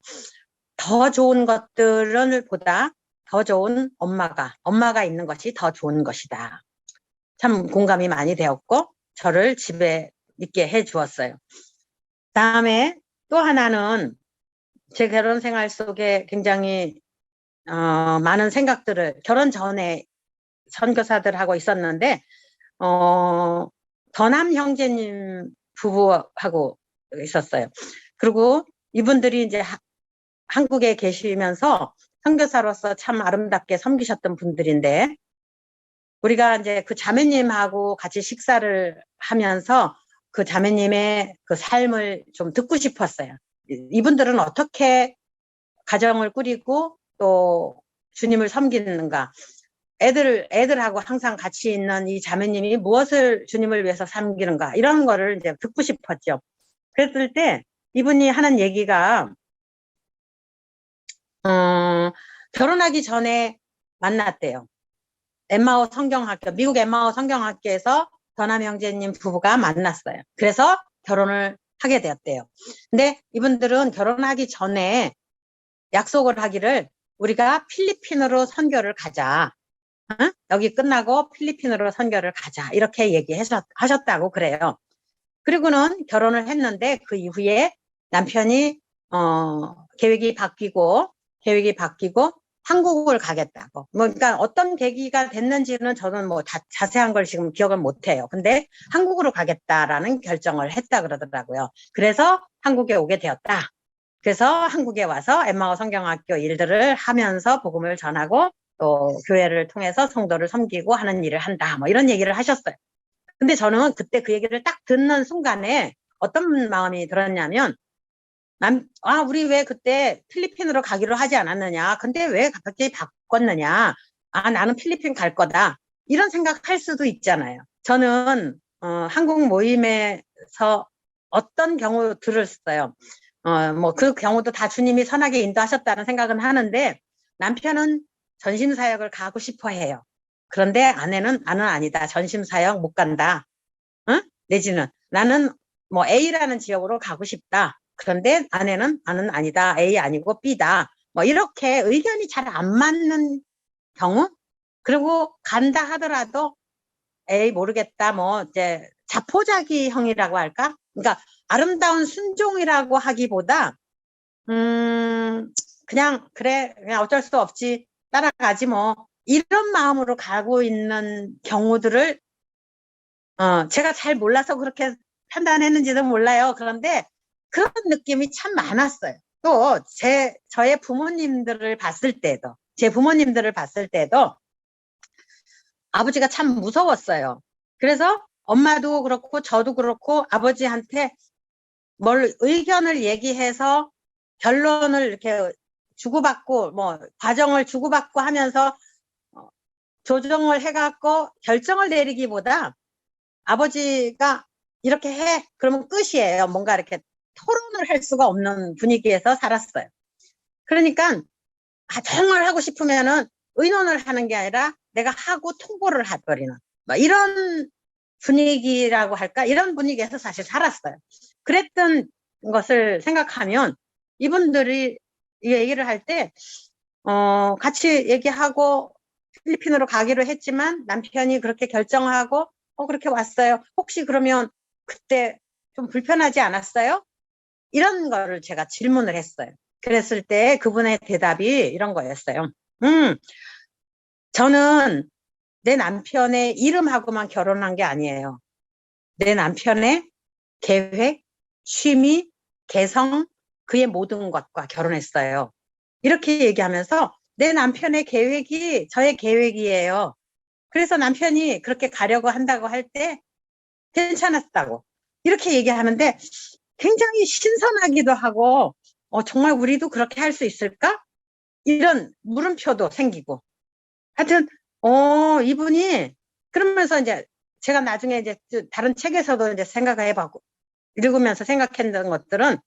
더 좋은 것들을 보다 더 좋은 엄마가 있는 것이 더 좋은 것이다. 참 공감이 많이 되었고 저를 집에 있게 해 주었어요. 다음에 또 하나는 제 결혼 생활 속에 굉장히 많은 생각들을 결혼 전에 선교사들하고 있었는데, 더남 형제님 부부하고 있었어요. 그리고 이분들이 이제 한국에 계시면서 선교사로서 참 아름답게 섬기셨던 분들인데, 우리가 이제 그 자매님하고 같이 식사를 하면서 그 자매님의 그 삶을 좀 듣고 싶었어요. 이분들은 어떻게 가정을 꾸리고 또 주님을 섬기는가. 애들하고 항상 같이 있는 이 자매님이 무엇을 주님을 위해서 섬기는가. 이런 거를 이제 듣고 싶었죠. 그랬을 때 이분이 하는 얘기가, 결혼하기 전에 만났대요. 미국 엠마오 성경학교에서 더남 형제님 부부가 만났어요. 그래서 결혼을 하게 되었대요. 근데 이분들은 결혼하기 전에 약속을 하기를 우리가 필리핀으로 선교를 가자. 여기 끝나고 필리핀으로 선교를 가자. 이렇게 얘기하셨다고 그래요. 그리고는 결혼을 했는데 그 이후에 남편이 계획이 바뀌고 한국을 가겠다고. 그러니까 어떤 계기가 됐는지는 저는 뭐 자세한 걸 지금 기억을 못 해요. 근데 한국으로 가겠다라는 결정을 했다 그러더라고요. 그래서 한국에 오게 되었다. 그래서 한국에 와서 엠마오 성경학교 일들을 하면서 복음을 전하고 또 교회를 통해서 성도를 섬기고 하는 일을 한다. 뭐 이런 얘기를 하셨어요. 근데 저는 그때 그 얘기를 딱 듣는 순간에 어떤 마음이 들었냐면, 우리 왜 그때 필리핀으로 가기로 하지 않았느냐. 근데 왜 갑자기 바꿨느냐. 나는 필리핀 갈 거다. 이런 생각할 수도 있잖아요. 저는 한국 모임에서 어떤 경우 들었어요. 뭐 그 경우도 다 주님이 선하게 인도하셨다는 생각은 하는데, 남편은 전심사역을 가고 싶어 해요. 그런데 아내는 나는 아니다. 전심사역 못 간다. 내지는 나는 뭐 A라는 지역으로 가고 싶다. 그런데 아내는 나는 아니다. A 아니고 B다. 뭐 이렇게 의견이 잘 안 맞는 경우, 그리고 간다 하더라도 에이 모르겠다 뭐 이제 자포자기형이라고 할까? 그러니까 아름다운 순종이라고 하기보다 그냥 그래 그냥 어쩔 수 없지 따라가지 뭐 이런 마음으로 가고 있는 경우들을 제가 잘 몰라서 그렇게 판단했는지도 몰라요. 그런데 그런 느낌이 참 많았어요. 또 저의 부모님들을 봤을 때도 제 부모님들을 봤을 때도 아버지가 참 무서웠어요. 그래서 엄마도 그렇고 저도 그렇고 아버지한테 뭘 의견을 얘기해서 결론을 이렇게 주고받고 뭐 과정을 주고받고 하면서 조정을 해갖고 결정을 내리기보다 아버지가 이렇게 해 그러면 끝이에요. 뭔가 이렇게 토론을 할 수가 없는 분위기에서 살았어요. 그러니까 정말 하고 싶으면은 의논을 하는 게 아니라 내가 하고 통보를 해버리는 뭐 이런 분위기라고 할까? 이런 분위기에서 사실 살았어요. 그랬던 것을 생각하면 이분들이 이 얘기를 할 때 같이 얘기하고 필리핀으로 가기로 했지만 남편이 그렇게 결정하고 그렇게 왔어요. 혹시 그러면 그때 좀 불편하지 않았어요? 이런 거를 제가 질문을 했어요. 그랬을 때 그분의 대답이 이런 거였어요. 저는 내 남편의 이름하고만 결혼한 게 아니에요. 내 남편의 계획, 취미, 개성, 그의 모든 것과 결혼했어요. 이렇게 얘기하면서 내 남편의 계획이 저의 계획이에요. 그래서 남편이 그렇게 가려고 한다고 할 때 괜찮았다고. 이렇게 얘기하는데 굉장히 신선하기도 하고, 정말 우리도 그렇게 할 수 있을까? 이런 물음표도 생기고. 하여튼, 이분이, 그러면서 이제 제가 나중에 이제 다른 책에서도 이제 생각을 해보고, 읽으면서 생각했던 것들은,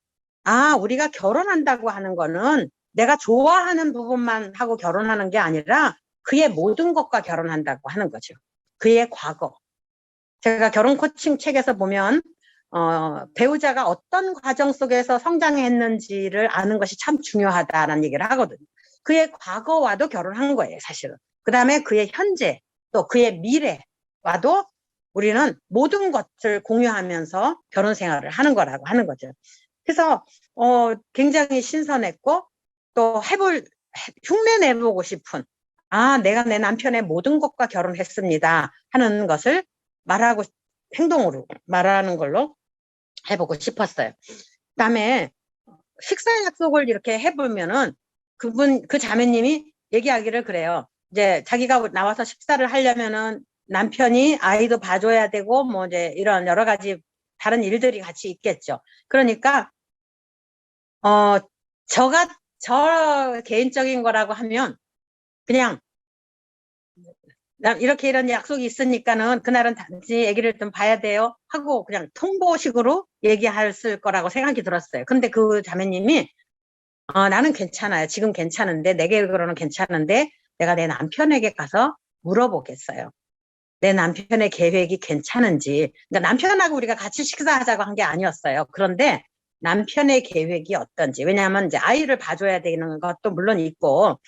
우리가 결혼한다고 하는 거는 내가 좋아하는 부분만 하고 결혼하는 게 아니라 그의 모든 것과 결혼한다고 하는 거죠. 그의 과거. 제가 결혼 코칭 책에서 보면, 배우자가 어떤 과정 속에서 성장했는지를 아는 것이 참 중요하다라는 얘기를 하거든요. 그의 과거와도 결혼한 거예요, 사실은. 그 다음에 그의 현재, 또 그의 미래와도 우리는 모든 것을 공유하면서 결혼 생활을 하는 거라고 하는 거죠. 그래서, 굉장히 신선했고, 또 흉내 내보고 싶은, 내가 내 남편의 모든 것과 결혼했습니다. 하는 것을 말하고, 행동으로 말하는 걸로 해보고 싶었어요. 그다음에 식사 약속을 이렇게 해보면은 그 자매님이 얘기하기를 그래요. 이제 자기가 나와서 식사를 하려면은 남편이 아이도 봐줘야 되고 뭐 이제 이런 여러 가지 다른 일들이 같이 있겠죠. 그러니까 저 개인적인 거라고 하면 그냥 이렇게 이런 약속이 있으니까는 그날은 단지 아기를 좀 봐야 돼요 하고 그냥 통보식으로 얘기했을 거라고 생각이 들었어요. 근데 그 자매님이 나는 괜찮아요. 지금 괜찮은데 내 계획으로는 괜찮은데 내가 내 남편에게 가서 물어보겠어요. 내 남편의 계획이 괜찮은지. 그러니까 남편하고 우리가 같이 식사하자고 한 게 아니었어요. 그런데 남편의 계획이 어떤지. 왜냐하면 이제 아이를 봐줘야 되는 것도 물론 있고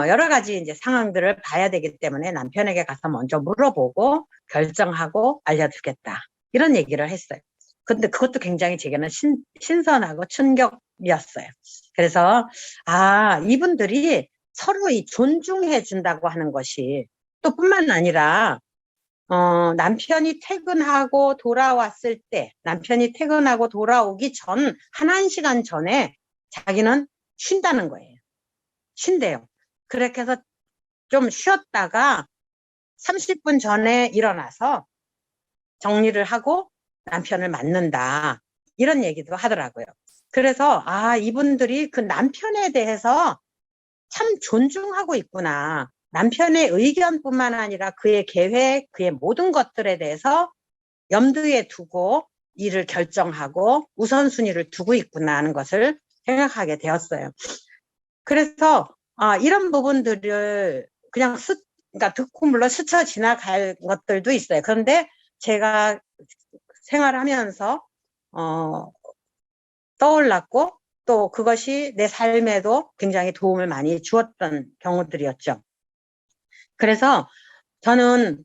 여러 가지 이제 상황들을 봐야 되기 때문에 남편에게 가서 먼저 물어보고 결정하고 알려주겠다. 이런 얘기를 했어요. 근데 그것도 굉장히 제게는 신선하고 충격이었어요. 그래서, 이분들이 서로 존중해 준다고 하는 것이 또 뿐만 아니라, 남편이 퇴근하고 돌아왔을 때, 남편이 퇴근하고 돌아오기 전, 한 시간 전에 자기는 쉰다는 거예요. 쉰대요. 그렇게 해서 좀 쉬었다가 30분 전에 일어나서 정리를 하고 남편을 만난다. 이런 얘기도 하더라고요. 그래서 이분들이 그 남편에 대해서 참 존중하고 있구나. 남편의 의견뿐만 아니라 그의 계획, 그의 모든 것들에 대해서 염두에 두고 일을 결정하고 우선순위를 두고 있구나 하는 것을 생각하게 되었어요. 그래서 이런 부분들을 그냥 그러니까 듣고 물론 스쳐 지나갈 것들도 있어요. 그런데 제가 생활하면서 떠올랐고 또 그것이 내 삶에도 굉장히 도움을 많이 주었던 경우들이었죠. 그래서 저는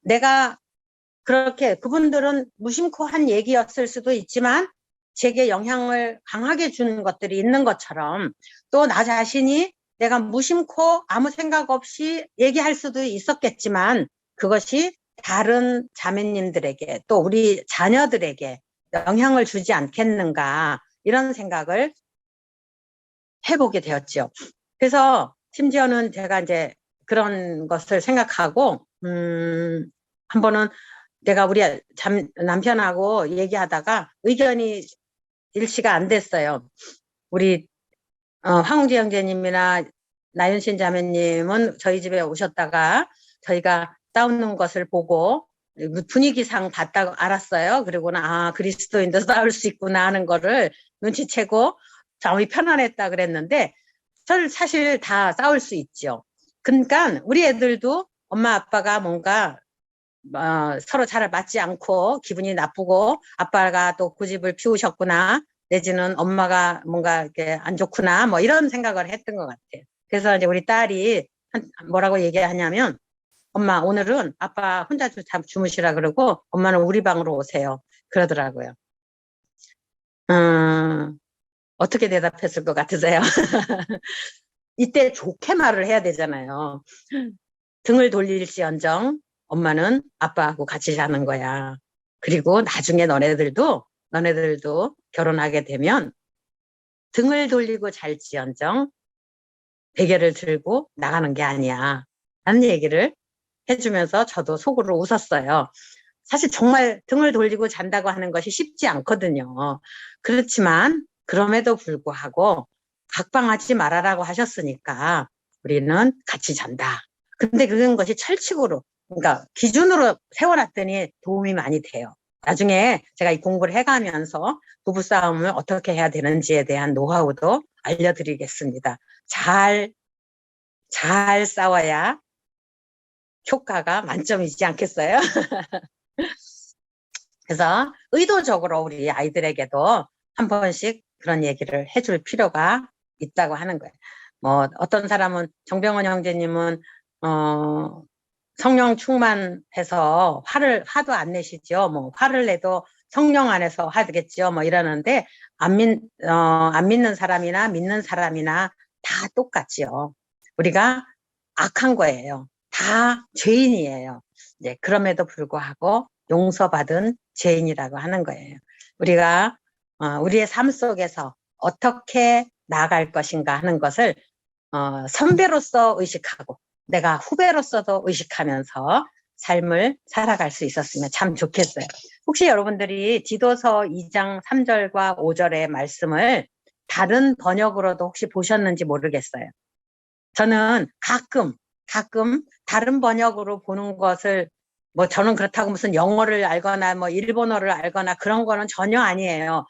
내가 그렇게 그분들은 무심코 한 얘기였을 수도 있지만 제게 영향을 강하게 주는 것들이 있는 것처럼 또 나 자신이 내가 무심코 아무 생각 없이 얘기할 수도 있었겠지만 그것이 다른 자매님들에게 또 우리 자녀들에게 영향을 주지 않겠는가 이런 생각을 해보게 되었죠. 그래서 심지어는 제가 이제 그런 것을 생각하고 한 번은 내가 우리 남편하고 얘기하다가 의견이 일치가 안 됐어요. 우리 황웅지 형제님이나 나윤신 자매님은 저희 집에 오셨다가 저희가 싸우는 것을 보고 분위기상 봤다고 알았어요. 그리고는 그리스도인도 싸울 수 있구나 하는 거를 눈치채고 마음이 편안했다 그랬는데 저는 사실 다 싸울 수 있죠. 그러니까 우리 애들도 엄마 아빠가 뭔가 서로 잘 맞지 않고 기분이 나쁘고 아빠가 또 고집을 피우셨구나 내지는 엄마가 뭔가 이렇게 안 좋구나 뭐 이런 생각을 했던 것 같아요. 그래서 이제 우리 딸이 뭐라고 얘기하냐면 엄마 오늘은 아빠 혼자 주무시라 그러고 엄마는 우리 방으로 오세요 그러더라고요. 어떻게 대답했을 것 같으세요? 이때 좋게 말을 해야 되잖아요. 등을 돌릴지언정 엄마는 아빠하고 같이 자는 거야. 그리고 나중에 너네들도 결혼하게 되면 등을 돌리고 잘지언정 베개를 들고 나가는 게 아니야. 라는 얘기를 해주면서 저도 속으로 웃었어요. 사실 정말 등을 돌리고 잔다고 하는 것이 쉽지 않거든요. 그렇지만 그럼에도 불구하고 각방하지 말아라고 하셨으니까 우리는 같이 잔다. 근데 그런 것이 철칙으로 그러니까 기준으로 세워놨더니 도움이 많이 돼요. 나중에 제가 이 공부를 해가면서 부부싸움을 어떻게 해야 되는지에 대한 노하우도 알려드리겠습니다. 잘 싸워야 효과가 만점이지 않겠어요? 그래서 의도적으로 우리 아이들에게도 한 번씩 그런 얘기를 해줄 필요가 있다고 하는 거예요. 뭐 어떤 사람은 정병원 형제님은 성령 충만해서 화도 안 내시죠. 뭐 화를 내도 성령 안에서 하겠죠. 뭐 이러는데 안 믿는 사람이나 믿는 사람이나 다 똑같지요. 우리가 악한 거예요. 다 죄인이에요. 네, 그럼에도 불구하고 용서받은 죄인이라고 하는 거예요. 우리가 우리의 삶 속에서 어떻게 나아갈 것인가 하는 것을 선배로서 의식하고 내가 후배로서도 의식하면서 삶을 살아갈 수 있었으면 참 좋겠어요. 혹시 여러분들이 디도서 2장 3절과 5절의 말씀을 다른 번역으로도 혹시 보셨는지 모르겠어요. 저는 가끔 다른 번역으로 보는 것을 뭐 저는 그렇다고 무슨 영어를 알거나 뭐 일본어를 알거나 그런 거는 전혀 아니에요.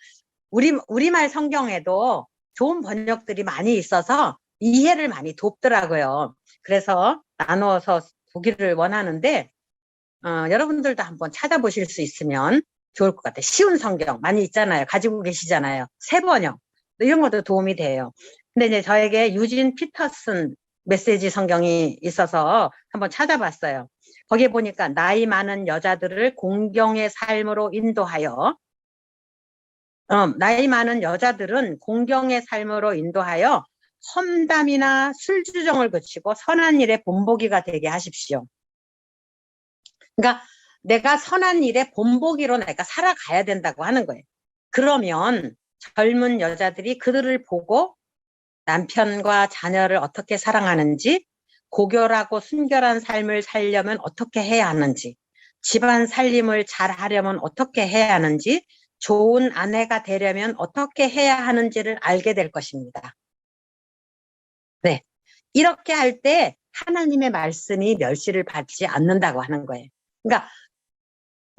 우리말 성경에도 좋은 번역들이 많이 있어서 이해를 많이 돕더라고요. 그래서 나누어서 보기를 원하는데 여러분들도 한번 찾아보실 수 있으면 좋을 것 같아요. 쉬운 성경 많이 있잖아요. 가지고 계시잖아요. 새 번역 이런 것도 도움이 돼요. 근데 이제 저에게 유진 피터슨 메시지 성경이 있어서 한번 찾아봤어요. 거기에 보니까 나이 많은 여자들을 공경의 삶으로 인도하여 나이 많은 여자들은 공경의 삶으로 인도하여 험담이나 술주정을 그치고 선한 일에 본보기가 되게 하십시오. 그러니까 내가 선한 일에 본보기로 내가 살아가야 된다고 하는 거예요. 그러면 젊은 여자들이 그들을 보고 남편과 자녀를 어떻게 사랑하는지, 고결하고 순결한 삶을 살려면 어떻게 해야 하는지, 집안 살림을 잘 하려면 어떻게 해야 하는지, 좋은 아내가 되려면 어떻게 해야 하는지를 알게 될 것입니다. 네. 이렇게 할 때 하나님의 말씀이 멸시를 받지 않는다고 하는 거예요. 그러니까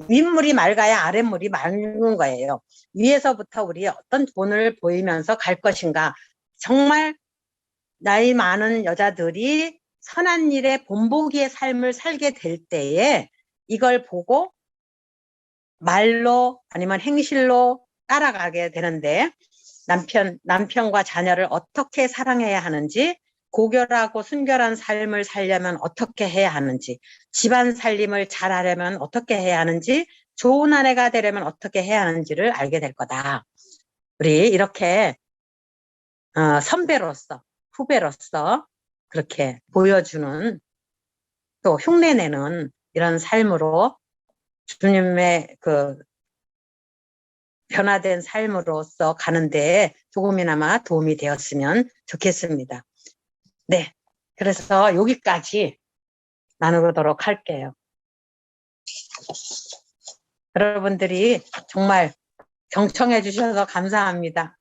윗물이 맑아야 아랫물이 맑은 거예요. 위에서부터 우리 어떤 본을 보이면서 갈 것인가. 정말 나이 많은 여자들이 선한 일에 본보기의 삶을 살게 될 때에 이걸 보고 말로 아니면 행실로 따라가게 되는데 남편과 자녀를 어떻게 사랑해야 하는지 고결하고 순결한 삶을 살려면 어떻게 해야 하는지, 집안 살림을 잘하려면 어떻게 해야 하는지, 좋은 아내가 되려면 어떻게 해야 하는지를 알게 될 거다. 우리 이렇게 선배로서, 후배로서 그렇게 보여주는, 또 흉내내는 이런 삶으로 주님의 그 변화된 삶으로서 가는데 조금이나마 도움이 되었으면 좋겠습니다. 네, 그래서 여기까지 나누도록 할게요. 여러분들이 정말 경청해 주셔서 감사합니다.